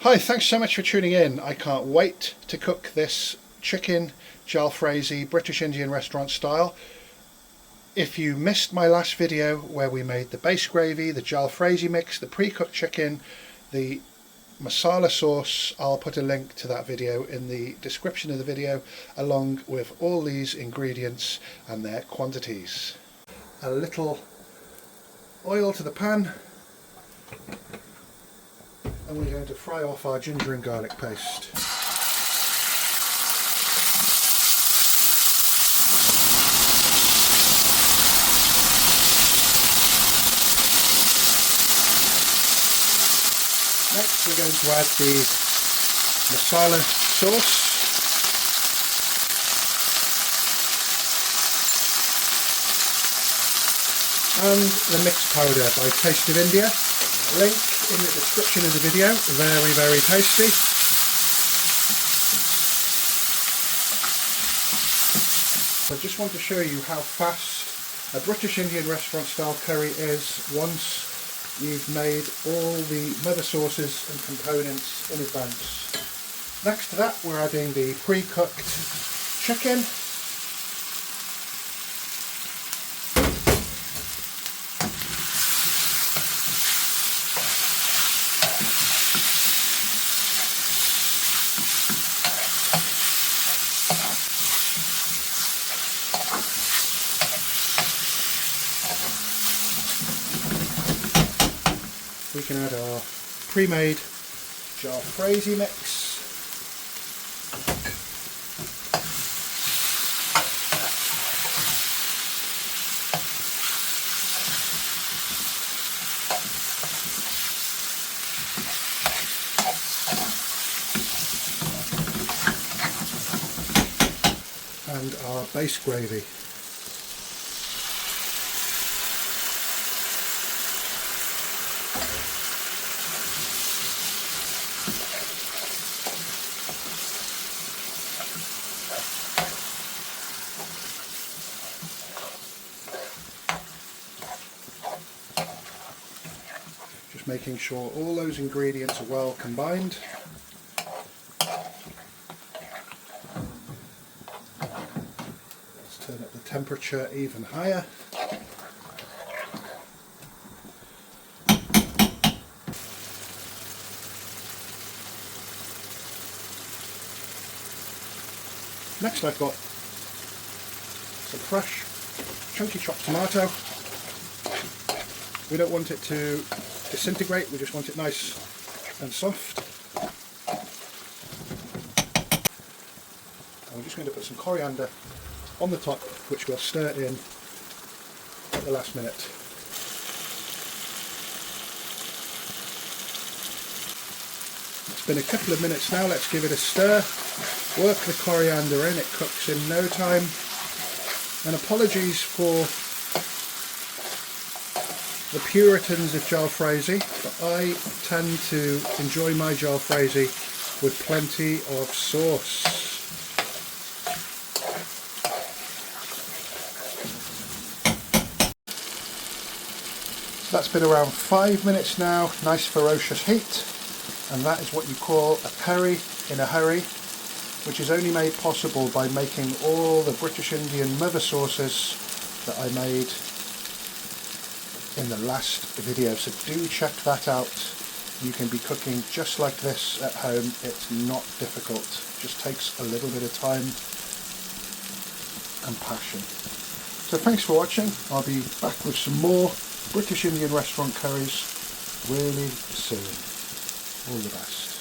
Hi, thanks so much for tuning in. I can't wait to cook this chicken jalfrezi British Indian restaurant style. If you missed my last video where we made the base gravy, the jalfrezi mix, the pre-cooked chicken, the masala sauce, I'll put a link to that video in the description of the video along with all these ingredients and their quantities. A little oil to the pan. And we're going to fry off our ginger and garlic paste. Next we're going to add the masala sauce. And the mixed powder by Taste of India. Link in the description of the video. Very, very tasty. I just want to show you how fast a British Indian restaurant style curry is once you've made all the mother sauces and components in advance. Next to that we're adding the pre-cooked chicken. We can add our pre-made jalfrezi mix. And our base gravy. Just making sure all those ingredients are well combined. Let's turn up the temperature even higher. Next I've got some fresh chunky chopped tomato. We don't want it to disintegrate, we just want it nice and soft. And we're just going to put some coriander on the top, which we'll stir in at the last minute. It's been a couple of minutes now, let's give it a stir. Work the coriander in, it cooks in no time. And apologies for the puritans of jalfrezi, but I tend to enjoy my jalfrezi with plenty of sauce. So that's been around 5 minutes now, nice ferocious heat, and that is what you call a curry in a hurry, which is only made possible by making all the British Indian mother sauces that I made in the last video, so do check that out. You can be cooking just like this at home. It's not difficult, it just takes a little bit of time and passion. So thanks for watching. I'll be back with some more British Indian restaurant curries really soon. All the best.